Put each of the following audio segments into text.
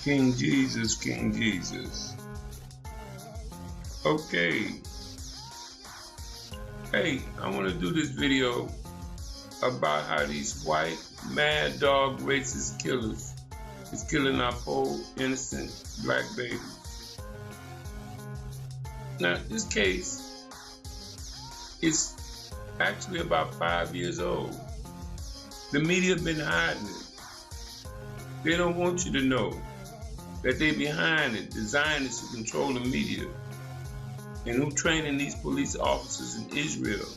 King Jesus, King Jesus. Okay. Hey, I want to do this video about how these white, mad dog, racist killers is killing our poor, innocent black babies. Now, this case is actually about 5 years old. The media have been hiding it. They don't want you to know that they're behind it, the Zionists who control the media and who training these police officers in Israel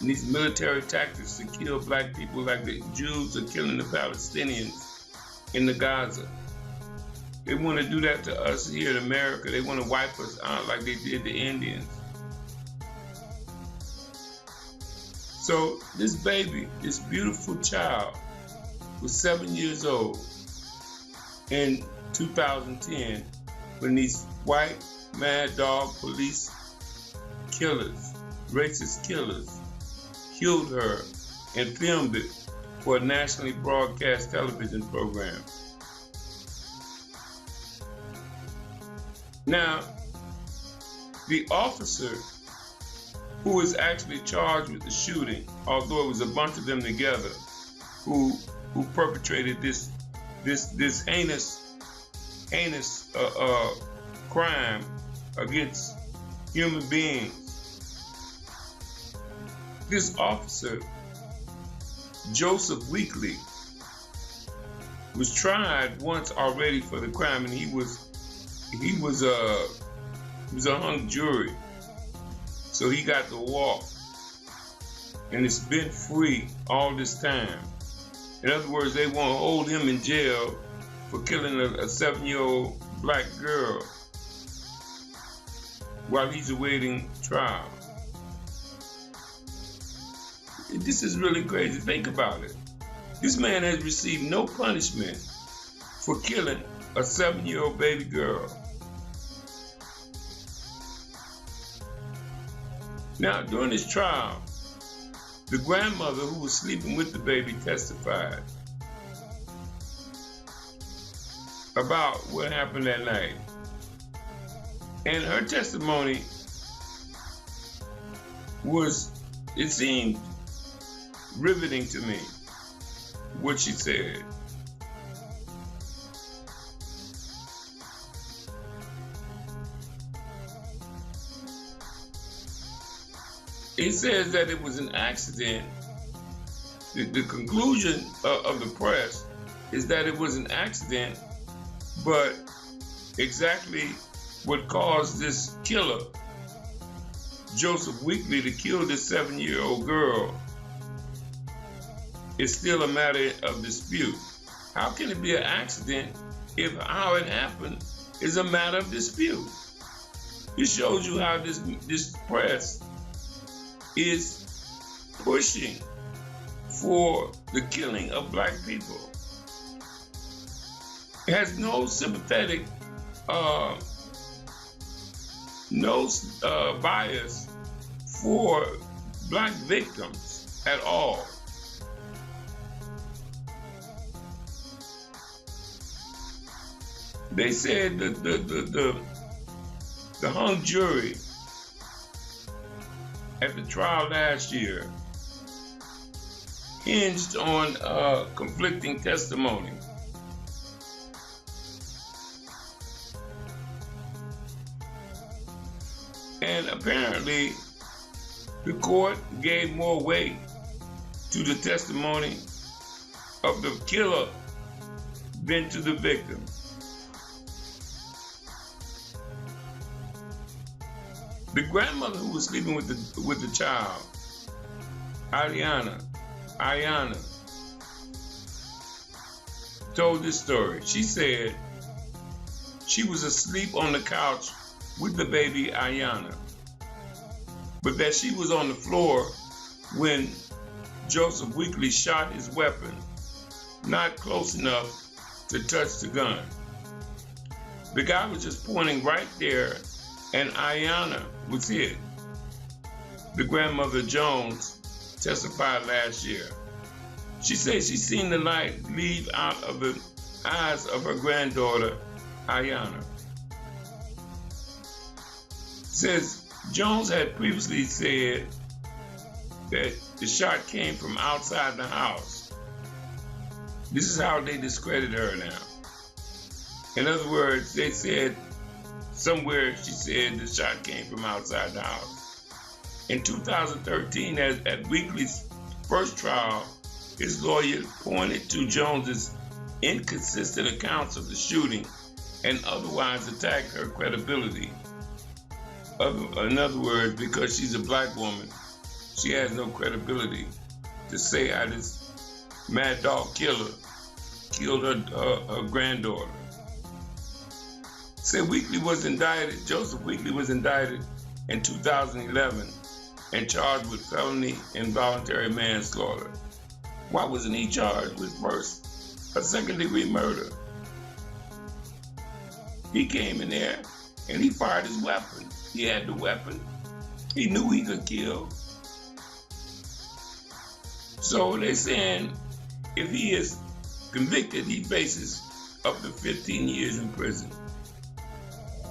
and these military tactics to kill black people like the Jews are killing the Palestinians in the Gaza. They want to do that to us here in America. They want to wipe us out like they did the Indians. So this baby, this beautiful child, was 7 years old in 2010 when these white mad dog police killers, racist killers, killed her and filmed it for a nationally broadcast television program. Now, the officer who is actually charged with the shooting, although it was a bunch of them together who perpetrated this heinous crime against human beings. This officer, Joseph Weekly, was tried once already for the crime, and he was a hung jury, so he got to walk, and it's been free all this time. In other words, they won't hold him in jail for killing a 7-year-old black girl while he's awaiting trial. This is really crazy. Think about it. This man has received no punishment for killing a 7-year-old baby girl. Now, during this trial, the grandmother who was sleeping with the baby testified about what happened that night. And her testimony it seemed riveting to me, what she said. It says that it was an accident. The conclusion of the press is that it was an accident, but exactly what caused this killer, Joseph Weekly, to kill this 7-year-old girl is still a matter of dispute. How can it be an accident if how it happened is a matter of dispute? It shows you how this press is pushing for the killing of black people. It has no sympathetic, bias for black victims at all. They said that the hung jury at the trial last year hinged on conflicting testimony. And apparently, the court gave more weight to the testimony of the killer than to the victim. The grandmother who was sleeping with the child, Aiyana, told this story. She said she was asleep on the couch with the baby Aiyana, but that she was on the floor when Joseph Weekly shot his weapon, not close enough to touch the gun. The guy was just pointing right there, and Aiyana was hit. The grandmother Jones testified last year. She said she seen the light leave out of the eyes of her granddaughter, Aiyana. Since Jones had previously said that the shot came from outside the house, this is how they discredit her now. In other words, they said somewhere she said the shot came from outside the house. In 2013, at Weekly's first trial, his lawyer pointed to Jones's inconsistent accounts of the shooting and otherwise attacked her credibility. In other words, because she's a black woman, she has no credibility to say how this mad dog killer killed her granddaughter. Said Joseph Weekly was indicted in 2011 and charged with felony involuntary manslaughter. Why wasn't he charged with second-degree murder? He came in there and he fired his weapon. He had the weapon. He knew he could kill. So they're saying if he is convicted, he faces up to 15 years in prison.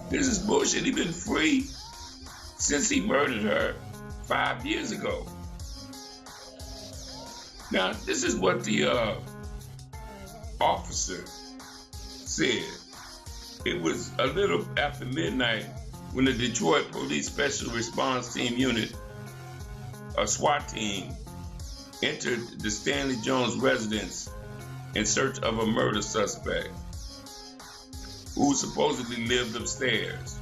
This is bullshit. He's been free since he murdered her 5 years ago. Now, this is what the officer said. It was a little after midnight when the Detroit Police Special Response Team unit, a SWAT team, entered the Stanley Jones residence in search of a murder suspect who supposedly lived upstairs.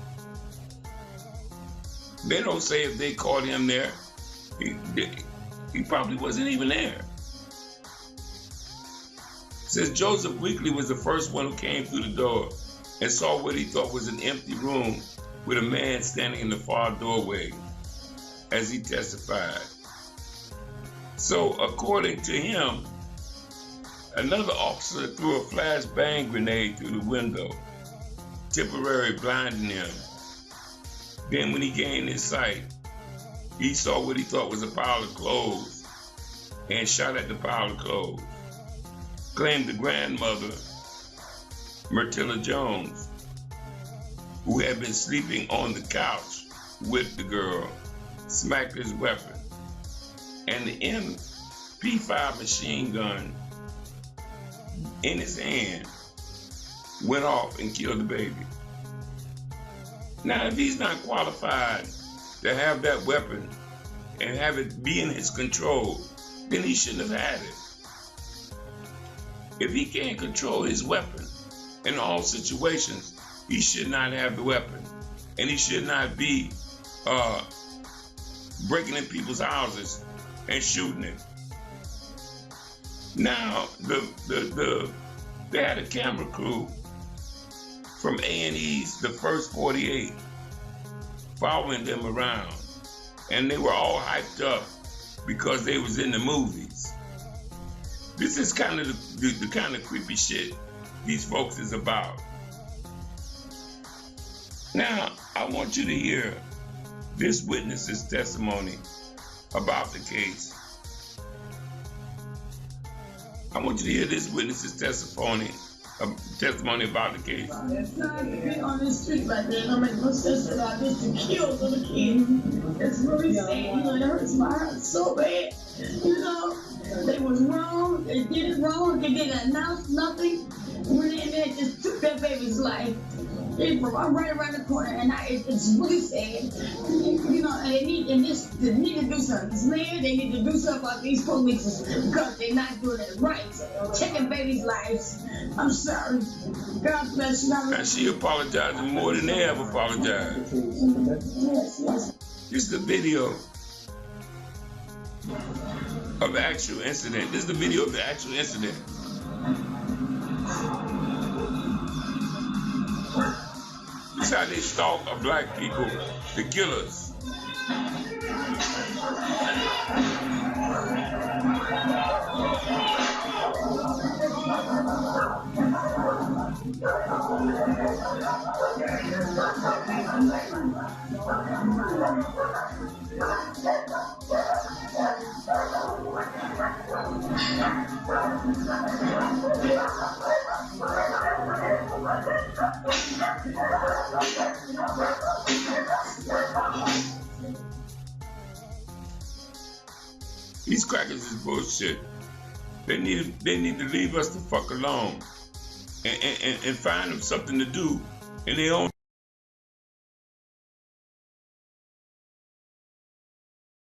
They don't say if they caught him there. He probably wasn't even there. Says Joseph Weekly was the first one who came through the door and saw what he thought was an empty room with a man standing in the far doorway, as he testified. So according to him, another officer threw a flashbang grenade through the window, temporarily blinding him. Then when he gained his sight, he saw what he thought was a pile of clothes and shot at the pile of clothes. Claimed the grandmother, Aiyana Jones, who had been sleeping on the couch with the girl, smacked his weapon, and the MP5 machine gun in his hand went off and killed the baby. Now, if he's not qualified to have that weapon and have it be in his control, then he shouldn't have had it. If he can't control his weapon in all situations, he should not have the weapon. And he should not be breaking in people's houses and shooting it. Now, they had a camera crew from A&E's The First 48 following them around. And they were all hyped up because they was in the movies. This is kind of the kind of creepy shit these folks is about. Now, I want you to hear this witness's testimony about the case. I want you to hear this witness's testimony about the case. It's not to be on the street like that. I make no sense about this to kill little kids. It's really sad. You know, it hurts my heart so bad. You know, they was wrong. They did it wrong. They didn't announce nothing. When they just took that baby's life. I'm right around the corner, and it's really sad. You know, and they need to do something. This man, they need to do something about these police because they're not doing it right. Taking babies' lives. I'm sorry. God bless you. And she apologizing more than they ever apologized. Yes. This is the video of the actual incident. This is the video of the actual incident. This is how they stalk our black people, the killers. These crackers is bullshit. They need to leave us the fuck alone and find them something to do in their own